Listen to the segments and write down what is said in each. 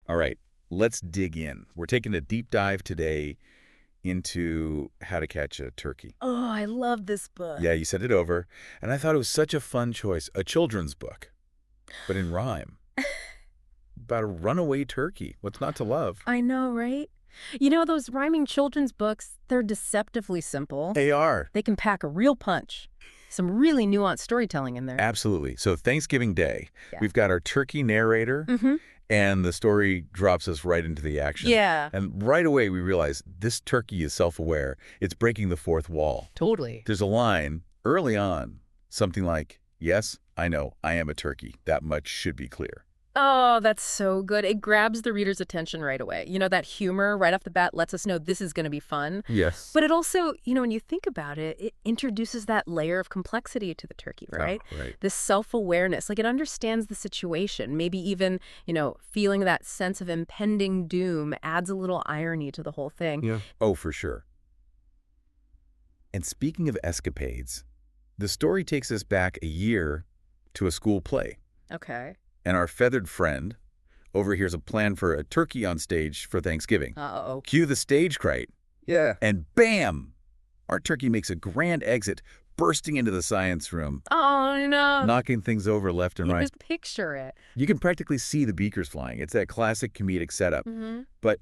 All right, let's dig in. We're taking a deep dive today into How to Catch a Turkey. Oh, I love this book. Yeah, you sent it over, and I thought it was such a fun choice. A children's book, but in rhyme. About a runaway turkey. What's not to love? I know, right? You know, those rhyming children's books, they're deceptively simple. They are. They can pack a real punch. Some really nuanced storytelling in there. Absolutely. So Thanksgiving Day, Yeah. we've got our turkey narrator, Mm-hmm. and the story drops us right into the action. Yeah. And right away we realize this turkey is self-aware. It's breaking the fourth wall. Totally. There's a line early on, something like, "Yes, I know, I am a turkey. That much should be clear." Oh, that's so good. It grabs the reader's attention right away. You know, that humor right off the bat lets us know this is going to be fun. Yes. But it also, you know, when you think about it, it introduces that layer of complexity to the turkey, right? Right. This self-awareness, like it understands the situation, maybe even, you know, feeling that sense of impending doom adds a little irony to the whole thing. Yeah. Oh, for sure. And speaking of escapades, the story takes us back a year to a school play. Okay. And our feathered friend overhears a plan for a turkey on stage for Thanksgiving. Uh-oh. Cue the stage fright, Yeah. and bam! Our turkey makes a grand exit, bursting into the science room, Oh, no. knocking things over left and You right. just picture it. You can practically see the beakers flying. It's that classic comedic setup. Mm-hmm. But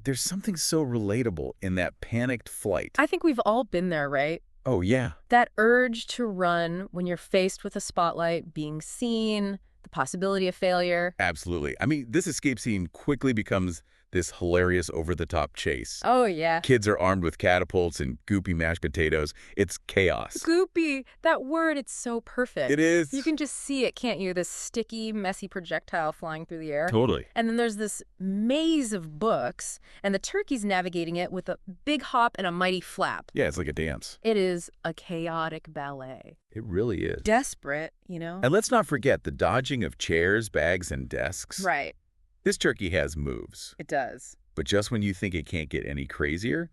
there's something so relatable in that panicked flight. I think we've all been there, right? Oh, yeah. That urge to run when you're faced with a spotlight, being seen, the possibility of failure. Absolutely. I mean, this escape scene quickly becomes this hilarious over-the-top chase. Oh, yeah. Kids are armed with catapults and goopy mashed potatoes. It's chaos. Goopy. That word, it's so perfect. It is. You can just see it, can't you? This sticky, messy projectile flying through the air. Totally. And then there's this maze of books, and the turkey's navigating it with a big hop and a mighty flap. Yeah, it's like a dance. It is a chaotic ballet. It really is. Desperate, you know? And let's not forget the dodging of chairs, bags, and desks. Right. This turkey has moves. It does. But just when you think it can't get any crazier,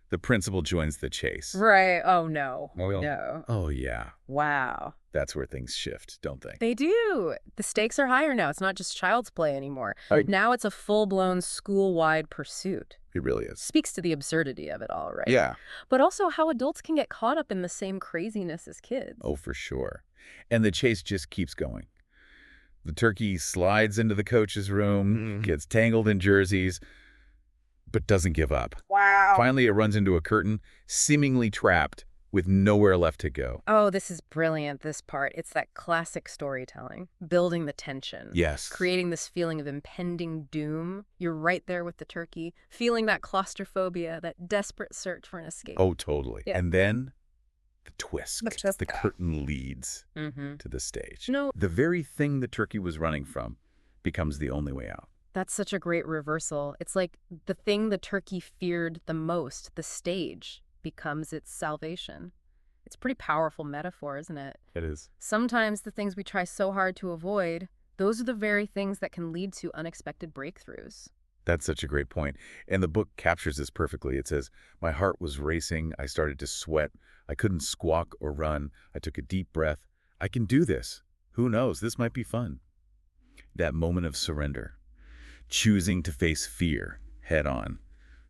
the principal joins the chase. Right. Oh, no. Oh, yeah. No. Oh, yeah. Wow. That's where things shift, don't they? They do. The stakes are higher now. It's not just child's play anymore. Right. Now it's a full-blown school-wide pursuit. It really is. Speaks to the absurdity of it all, right? Yeah. But also how adults can get caught up in the same craziness as kids. Oh, for sure. And the chase just keeps going. The turkey slides into the coach's room, gets tangled in jerseys, but doesn't give up. Wow. Finally, it runs into a curtain, seemingly trapped, with nowhere left to go. Oh, this is brilliant, this part. It's that classic storytelling, building the tension. Yes. Creating this feeling of impending doom. You're right there with the turkey, feeling that claustrophobia, that desperate search for an escape. Oh, totally. Yeah. And then the twist. The twist. The curtain leads Mm-hmm. to the stage. No. The very thing the turkey was running from becomes the only way out. That's such a great reversal. It's like the thing the turkey feared the most, the stage, becomes its salvation. It's a pretty powerful metaphor, isn't it? It is. Sometimes the things we try so hard to avoid, those are the very things that can lead to unexpected breakthroughs. That's such a great point. And the book captures this perfectly. It says, "My heart was racing. I started to sweat. I couldn't squawk or run. I took a deep breath. I can do this. Who knows? This might be fun." That moment of surrender, choosing to face fear head on.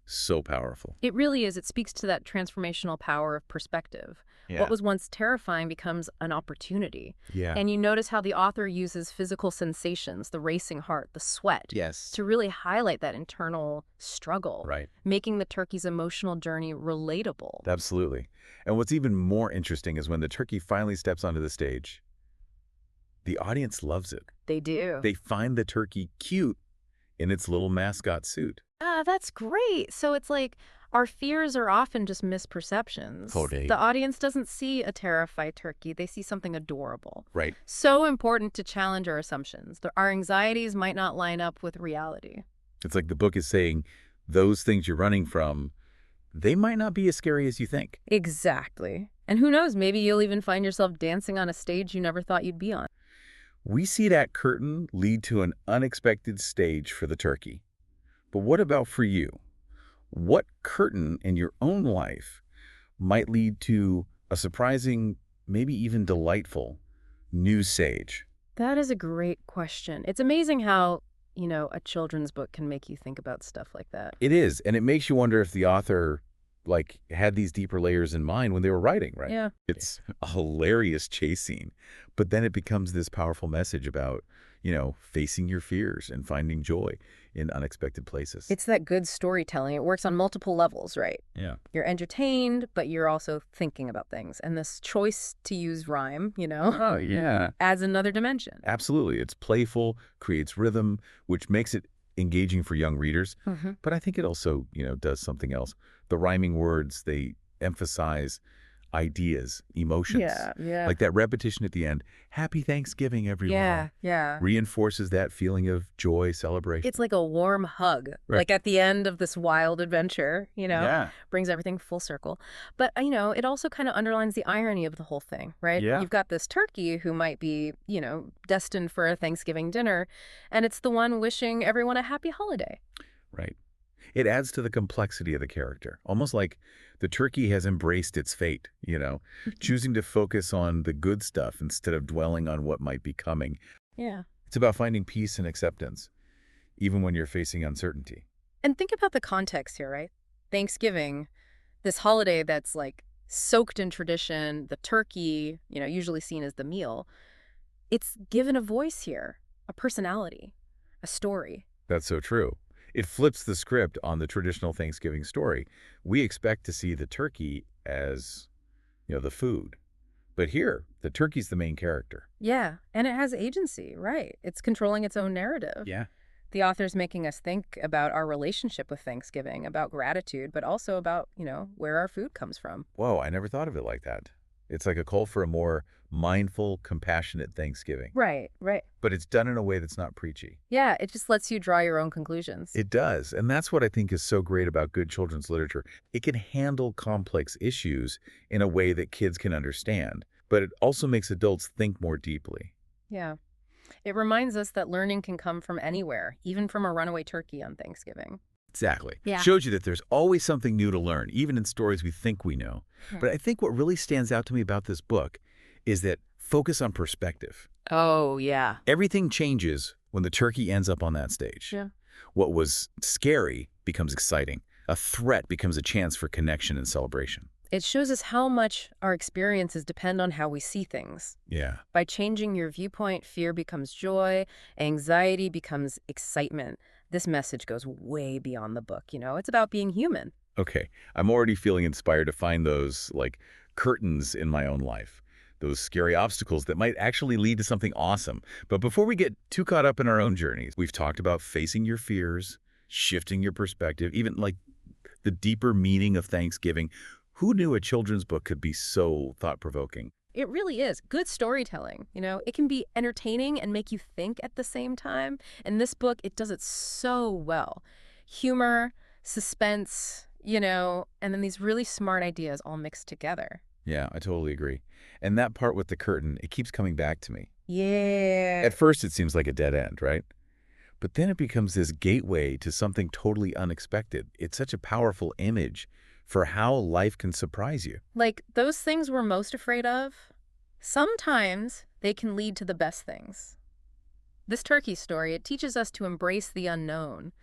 So powerful. It really is. It speaks to that transformational power of perspective. Yeah. What was once terrifying becomes an opportunity. Yeah. And you notice how the author uses physical sensations, the racing heart, the sweat, Yes. to really highlight that internal struggle, Right. making the turkey's emotional journey relatable. Absolutely. And what's even more interesting is when the turkey finally steps onto the stage, the audience loves it. They do. They find the turkey cute in its little mascot suit. That's great. So it's like our fears are often just misperceptions. Totally. The audience doesn't see a terrified turkey. They see something adorable. Right. So important to challenge our assumptions. Our anxieties might not line up with reality. It's like the book is saying those things you're running from, they might not be as scary as you think. Exactly. And who knows, maybe you'll even find yourself dancing on a stage you never thought you'd be on. We see that curtain lead to an unexpected stage for the turkey. But what about for you? What curtain in your own life might lead to a surprising, maybe even delightful, new sage? That is a great question. It's amazing how a children's book can make you think about stuff like that. It is, and it makes you wonder if the author, like, had these deeper layers in mind when they were writing, right? Yeah. It's a hilarious chase scene, but then it becomes this powerful message about, facing your fears and finding joy in unexpected places. It's that good storytelling. It works on multiple levels, right? Yeah. You're entertained, but you're also thinking about things. And this choice to use rhyme, Oh, yeah. adds another dimension. Absolutely. It's playful, creates rhythm, which makes it engaging for young readers. Mm-hmm. But I think it also, does something else. The rhyming words, they emphasize ideas, emotions. Yeah. Like that repetition at the end, Happy Thanksgiving, everyone. Yeah. Reinforces that feeling of joy, celebration. It's like a warm hug, Right. like at the end of this wild adventure, Yeah. brings everything full circle. But, it also kind of underlines the irony of the whole thing, right? Yeah. You've got this turkey who might be, destined for a Thanksgiving dinner, and it's the one wishing everyone a happy holiday. Right. It adds to the complexity of the character, almost like the turkey has embraced its fate, choosing to focus on the good stuff instead of dwelling on what might be coming. Yeah. It's about finding peace and acceptance, even when you're facing uncertainty. And think about the context here, right? Thanksgiving, this holiday that's like soaked in tradition, the turkey, usually seen as the meal, it's given a voice here, a personality, a story. That's so true. It flips the script on the traditional Thanksgiving story. We expect to see the turkey as, the food. But here, the turkey's the main character. Yeah, and it has agency, right? It's controlling its own narrative. Yeah. The author's making us think about our relationship with Thanksgiving, about gratitude, but also about, where our food comes from. Whoa, I never thought of it like that. It's like a call for a more mindful, compassionate Thanksgiving. Right. But it's done in a way that's not preachy. Yeah, it just lets you draw your own conclusions. It does, and that's what I think is so great about good children's literature. It can handle complex issues in a way that kids can understand, but it also makes adults think more deeply. Yeah. It reminds us that learning can come from anywhere, even from a runaway turkey on Thanksgiving. Exactly. Yeah. Shows you that there's always something new to learn, even in stories we think we know. But I think what really stands out to me about this book is that focus on perspective. Oh, yeah. Everything changes when the turkey ends up on that stage. Yeah. What was scary becomes exciting. A threat becomes a chance for connection and celebration. It shows us how much our experiences depend on how we see things. Yeah. By changing your viewpoint, fear becomes joy, anxiety becomes excitement. This message goes way beyond the book, It's about being human. Okay. I'm already feeling inspired to find those, curtains in my own life. Those scary obstacles that might actually lead to something awesome. But before we get too caught up in our own journeys, we've talked about facing your fears, shifting your perspective, even the deeper meaning of Thanksgiving. Who knew a children's book could be so thought-provoking? It really is. Good storytelling, It can be entertaining and make you think at the same time. And this book, it does it so well. Humor, suspense, and then these really smart ideas all mixed together. Yeah, I totally agree. And that part with the curtain, it keeps coming back to me. Yeah. At first, it seems like a dead end, right? But then it becomes this gateway to something totally unexpected. It's such a powerful image for how life can surprise you. Like those things we're most afraid of, sometimes they can lead to the best things. This turkey story, it teaches us to embrace the unknown.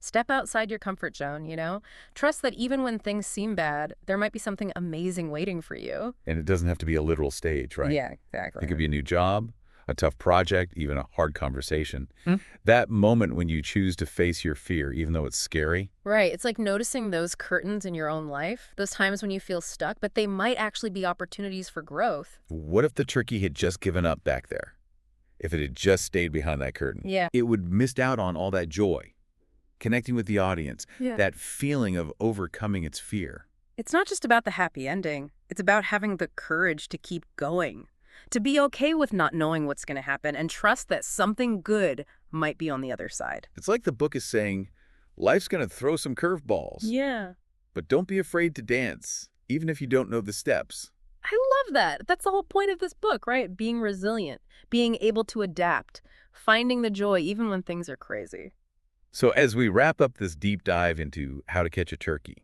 Step outside your comfort zone, Trust that even when things seem bad, there might be something amazing waiting for you. And it doesn't have to be a literal stage, right? Yeah, exactly. It could be a new job, a tough project, even a hard conversation. That moment when you choose to face your fear, even though it's scary. Right. It's like noticing those curtains in your own life, those times when you feel stuck, but they might actually be opportunities for growth. What if the turkey had just given up back there? If it had just stayed behind that curtain? Yeah. It would missed out on all that joy, connecting with the audience, that feeling of overcoming its fear. It's not just about the happy ending. It's about having the courage to keep going, to be okay with not knowing what's going to happen and trust that something good might be on the other side. It's like the book is saying, life's going to throw some curveballs. Yeah. But don't be afraid to dance, even if you don't know the steps. I love that. That's the whole point of this book, right? Being resilient, being able to adapt, finding the joy even when things are crazy. So as we wrap up this deep dive into how to catch a turkey,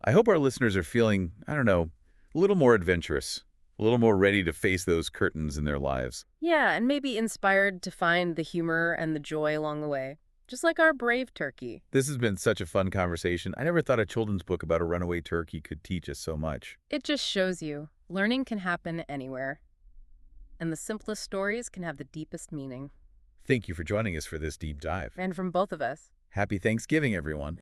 I hope our listeners are feeling, a little more adventurous, a little more ready to face those curtains in their lives. Yeah, and maybe inspired to find the humor and the joy along the way. just like our brave turkey. This has been such a fun conversation. I never thought a children's book about a runaway turkey could teach us so much. It just shows you learning can happen anywhere, and the simplest stories can have the deepest meaning. Thank you for joining us for this deep dive. And from both of us. Happy Thanksgiving, everyone.